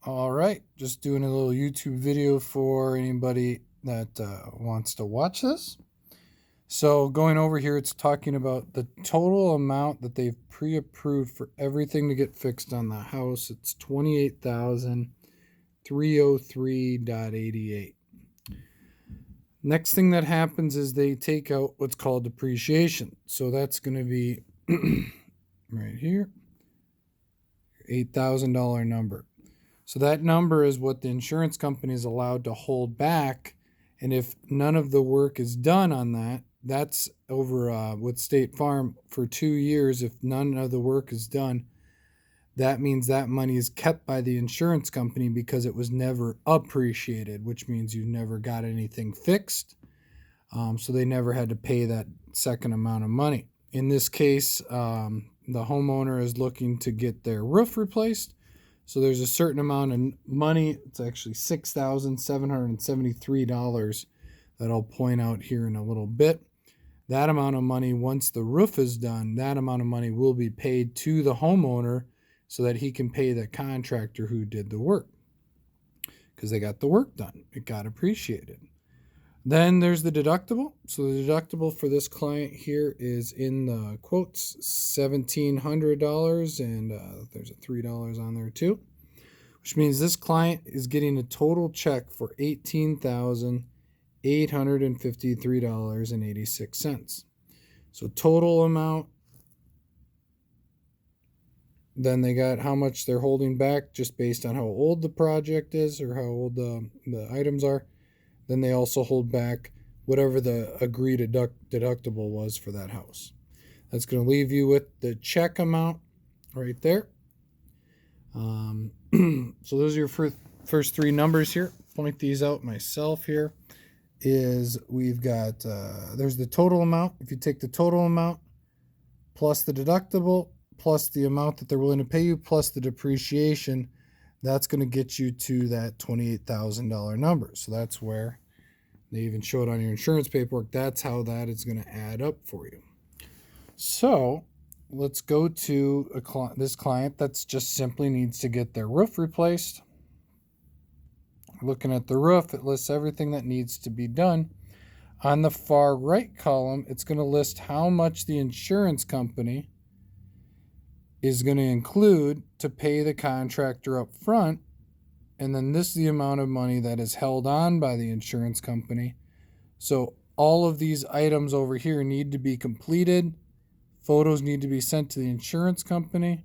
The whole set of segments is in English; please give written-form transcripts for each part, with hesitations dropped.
All right, just doing a little YouTube video for anybody that wants to watch this. So going over here, it's talking about the total amount that they've pre-approved for everything to get fixed on the house. It's 28,303.88. Next thing that happens is they take out what's called depreciation. So that's going to be right here, $8,000 number. So that number is what the insurance company is allowed to hold back. And if none of the work is done on that, that's over with State Farm for 2 years. If none of the work is done, that means that money is kept by the insurance company because it was never appreciated, which means you never got anything fixed. So they never had to pay that second amount of money. In this case, the homeowner is looking to get their roof replaced. So there's a certain amount of money. It's actually $6,773 that I'll point out here in a little bit. That amount of money, once the roof is done, that amount of money will be paid to the homeowner so that he can pay the contractor who did the work because they got the work done. It got appreciated. Then there's the deductible. So the deductible for this client here is in the quotes $1,700, and there's a $3 on there too, which means this client is getting a total check for $18,853.86. So total amount. Then they got how much they're holding back just based on how old the project is or how old the items are. Then they also hold back whatever the agreed deductible was for that house. That's going to leave you with the check amount right there. So those are your first three numbers here. Point these out myself here. Is we've got, there's the total amount. If you take the total amount plus the deductible plus the amount that they're willing to pay you plus the depreciation, that's going to get you to that $28,000 number. So that's where they even show it on your insurance paperwork. That's how that is going to add up for you. So let's go to this client that's just simply needs to get their roof replaced. Looking at the roof, it lists everything that needs to be done. On the far right column, it's going to list how much the insurance company is going to include to pay the contractor up front. And then this is the amount of money that is held on by the insurance company. So all of these items over here need to be completed. Photos need to be sent to the insurance company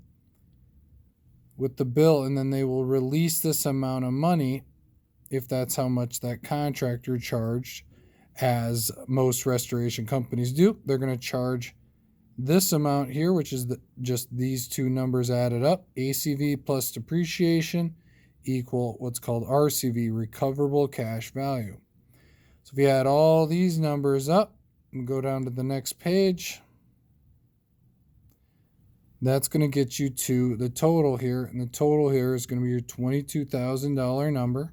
with the bill, and then they will release this amount of money if that's how much that contractor charged, as most restoration companies do. They're going to charge this amount here, which is just these two numbers added up, ACV plus depreciation equal what's called RCV, recoverable cash value. So if you add all these numbers up and go down to the next page, that's going to get you to the total here. And the total here is going to be your $22,000 number,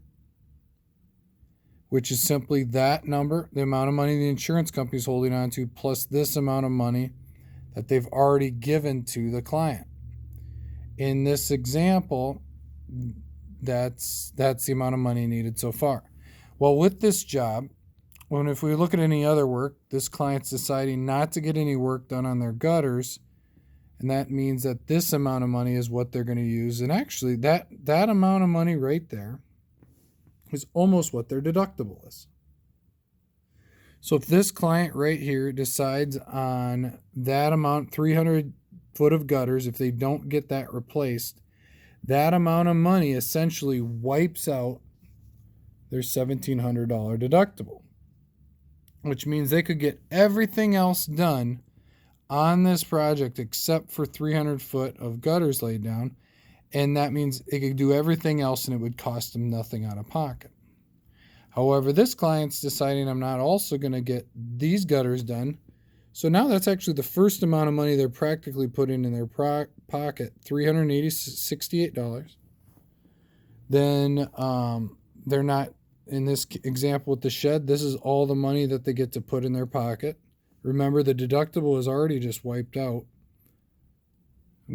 which is simply that number, the amount of money the insurance company is holding on to, plus this amount of money that they've already given to the client. In this example, that's the amount of money needed so far. Well, with this job, if we look at any other work, this client's deciding not to get any work done on their gutters, and that means that this amount of money is what they're going to use. And actually, that amount of money right there is almost what their deductible is. So if this client right here decides on that amount, 300 foot of gutters, if they don't get that replaced, that amount of money essentially wipes out their $1,700 deductible, which means they could get everything else done on this project except for 300 foot of gutters laid down. And that means they could do everything else and it would cost them nothing out of pocket. However, this client's deciding I'm not also going to get these gutters done. So now that's actually the first amount of money they're practically putting in their pocket, $368. Then they're not, in this example with the shed, this is all the money that they get to put in their pocket. Remember, the deductible is already just wiped out.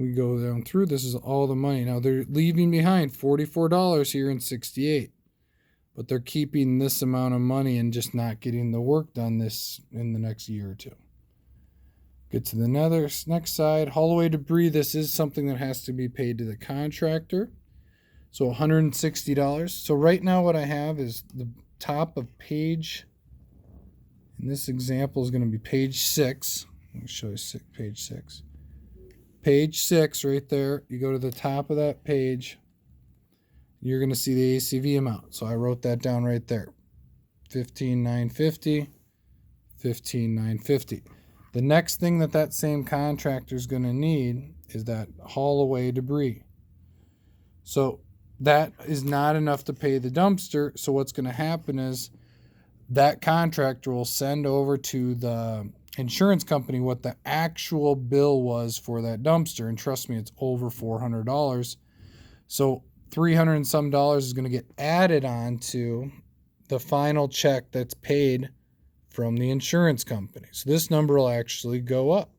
We go down through, this is all the money. Now they're leaving behind $44 here in 68, but they're keeping this amount of money and just not getting the work done this in the next year or two. Get to the next side. Haul away debris. This is something that has to be paid to the contractor. So $160. So right now what I have is the top of page, and this example is going to be page 6. Let me show you page 6. Page 6 right there. You go to the top of that page, you're going to see the ACV amount. So I wrote that down right there. $15,950, $15,950. The next thing that same contractor is going to need is that haul away debris. So that is not enough to pay the dumpster. So what's going to happen is that contractor will send over to the insurance company what the actual bill was for that dumpster. And trust me, it's over $400. So $300 and some is going to get added on to the final check that's paid from the insurance company. So this number will actually go up.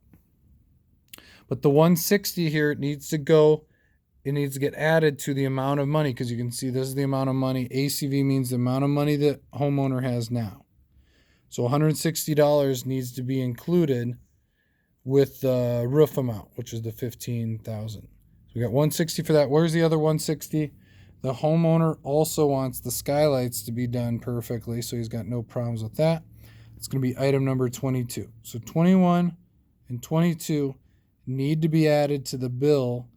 But the 160 here, it needs to get added to the amount of money, because you can see this is the amount of money. ACV means the amount of money that homeowner has now. So $160 needs to be included with the roof amount, which is the $15,000. So we got 160 for that. Where's the other 160? The homeowner also wants the skylights to be done perfectly, so he's got no problems with that. It's going to be item number 22. So 21 and 22 need to be added to the bill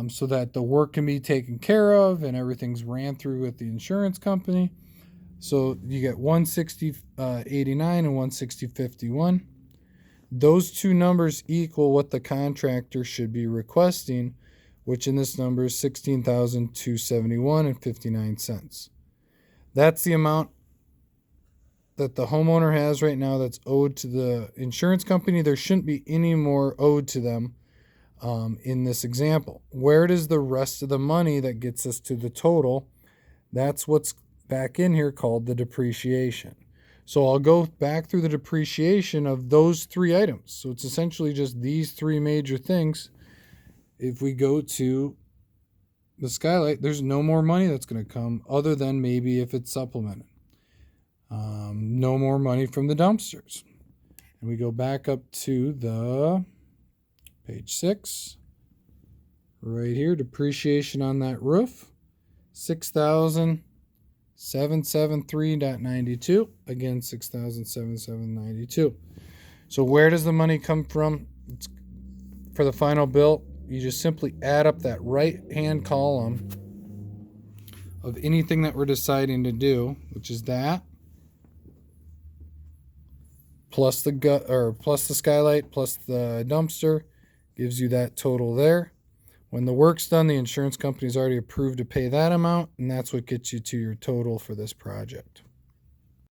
so that the work can be taken care of and everything's ran through with the insurance company. So you get 160.89 and 160.51. Those two numbers equal what the contractor should be requesting, which in this number is $16,271 and 59 cents. That's the amount that the homeowner has right now that's owed to the insurance company. There shouldn't be any more owed to them in this example. Where does the rest of the money that gets us to the total? That's what's back in here called the depreciation. So I'll go back through the depreciation of those three items. So it's essentially just these three major things. If we go to the skylight, there's no more money that's going to come other than maybe if it's supplemented. No more money from the dumpsters. And we go back up to the page 6. Right here, depreciation on that roof, $6,773.92. Again, $6,773.92. So where does the money come from? It's for the final bill. You just simply add up that right-hand column of anything that we're deciding to do, which is that, plus the skylight, plus the dumpster, gives you that total there. When the work's done, the insurance company's already approved to pay that amount, and that's what gets you to your total for this project.